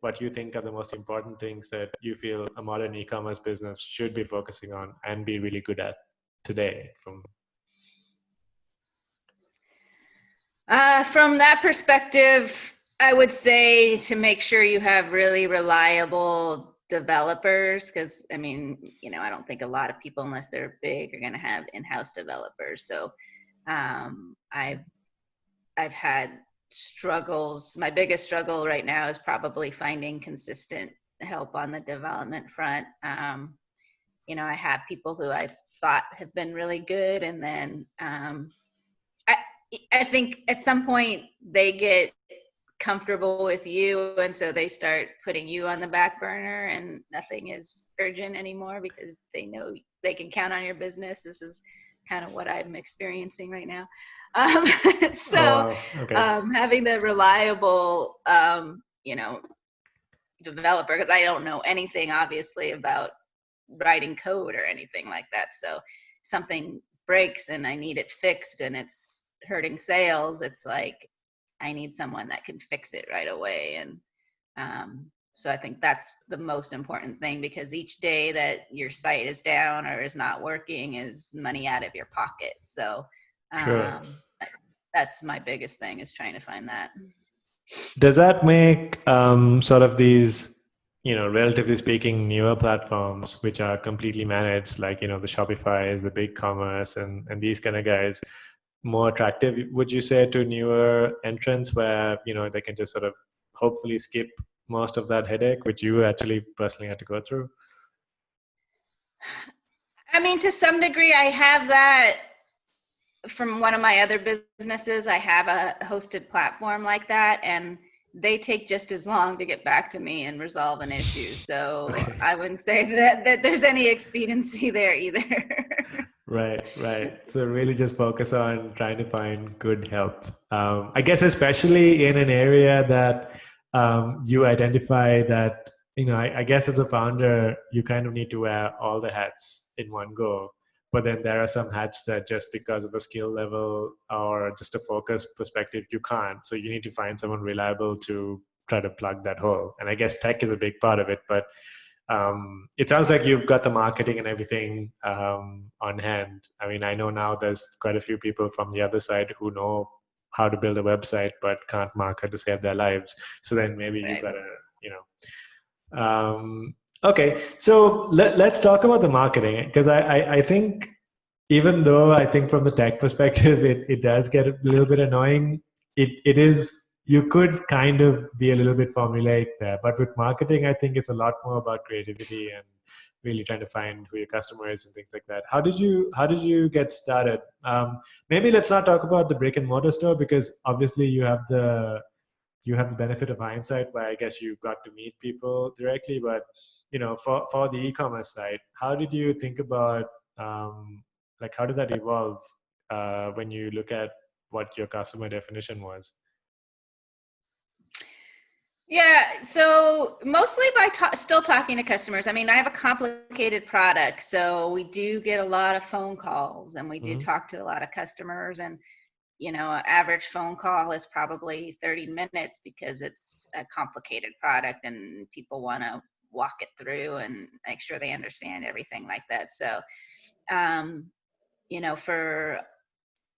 what you think are the most important things that you feel a modern e-commerce business should be focusing on and be really good at today From that perspective, I would say to make sure you have really reliable developers, because I mean, I don't think a lot of people, unless they're big, are going to have in-house developers. So I've had struggles. My biggest struggle right now is probably finding consistent help on the development front. I have people who I thought have been really good, and then I think at some point they get comfortable with you, and so they start putting you on the back burner, and nothing is urgent anymore because they know they can count on your business. This is kind of what I'm experiencing right now. Having the reliable, developer, because I don't know anything obviously about writing code or anything like that. So something breaks and I need it fixed and it's hurting sales, it's like I need someone that can fix it right away. And so I think that's the most important thing, because each day that your site is down or is not working is money out of your pocket. So sure. That's my biggest thing, is trying to find that. Does that make sort of these, relatively speaking, newer platforms which are completely managed, like, the Shopify's, the BigCommerce, and these kind of guys, more attractive, would you say, to newer entrants where, they can just sort of hopefully skip most of that headache, which you actually personally had to go through? I mean, to some degree, I have that from one of my other businesses. I have a hosted platform like that, and they take just as long to get back to me and resolve an issue. So okay. I wouldn't say that there's any expediency there either. Right. So really just focus on trying to find good help. I guess especially in an area that you identify that, I guess as a founder, you kind of need to wear all the hats in one go. But then there are some hats that just because of a skill level or just a focus perspective, you can't. So you need to find someone reliable to try to plug that hole. And I guess tech is a big part of it, but it sounds like you've got the marketing and everything on hand. I mean, I know now there's quite a few people from the other side who know how to build a website but can't market to save their lives. So then maybe right. You gotta, okay, so let's talk about the marketing, because I think, even though I think from the tech perspective, it does get a little bit annoying, it is, you could kind of be a little bit formulaic there. But with marketing, I think it's a lot more about creativity and really trying to find who your customer is and things like that. How did you get started? Maybe let's not talk about the brick and mortar store, because obviously you have the benefit of hindsight, where I guess you got to meet people directly. But for the e-commerce side, how did you think about how did that evolve when you look at what your customer definition was? Yeah, so mostly by still talking to customers. I mean, I have a complicated product, so we do get a lot of phone calls, and we do talk to a lot of customers. And an average phone call is probably 30 minutes because it's a complicated product and people want to walk it through and make sure they understand everything like that. So, for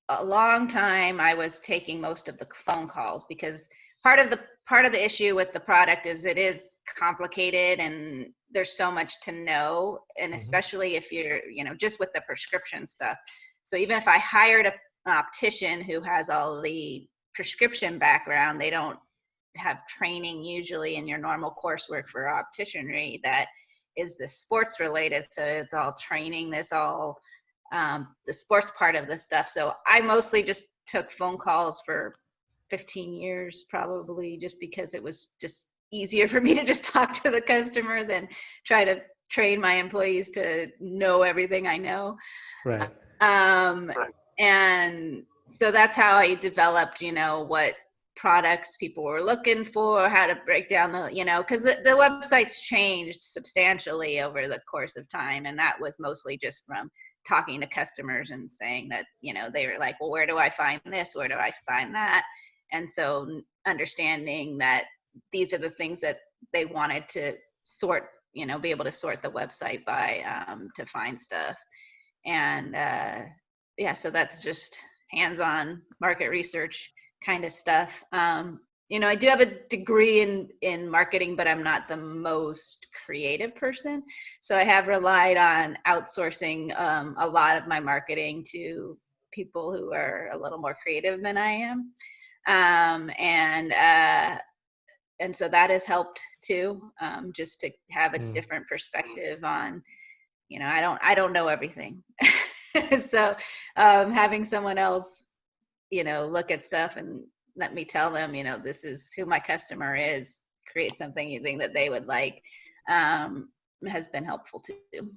a long time, I was taking most of the phone calls, because part of the issue with the product is it is complicated and there's so much to know, and especially if you're just with the prescription stuff. So even if I hired an optician who has all the prescription background, they don't have training usually in your normal coursework for opticianry that is the sports related. So it's all training, the sports part of the stuff. So I mostly just took phone calls for 15 years probably, just because it was just easier for me to just talk to the customer than try to train my employees to know everything I know. Right. And so that's how I developed, what products people were looking for, how to break down because the website's changed substantially over the course of time. And that was mostly just from talking to customers and saying that, they were like, well, where do I find this? Where do I find that? And so understanding that these are the things that they wanted to sort, be able to sort the website by to find stuff. And yeah, so that's just hands-on market research kind of stuff. I do have a degree in marketing, but I'm not the most creative person. So I have relied on outsourcing a lot of my marketing to people who are a little more creative than I am. And so that has helped too, just to have a different perspective on, I don't know everything. So having someone else, look at stuff and let me tell them, this is who my customer is, create something you think that they would like, has been helpful too.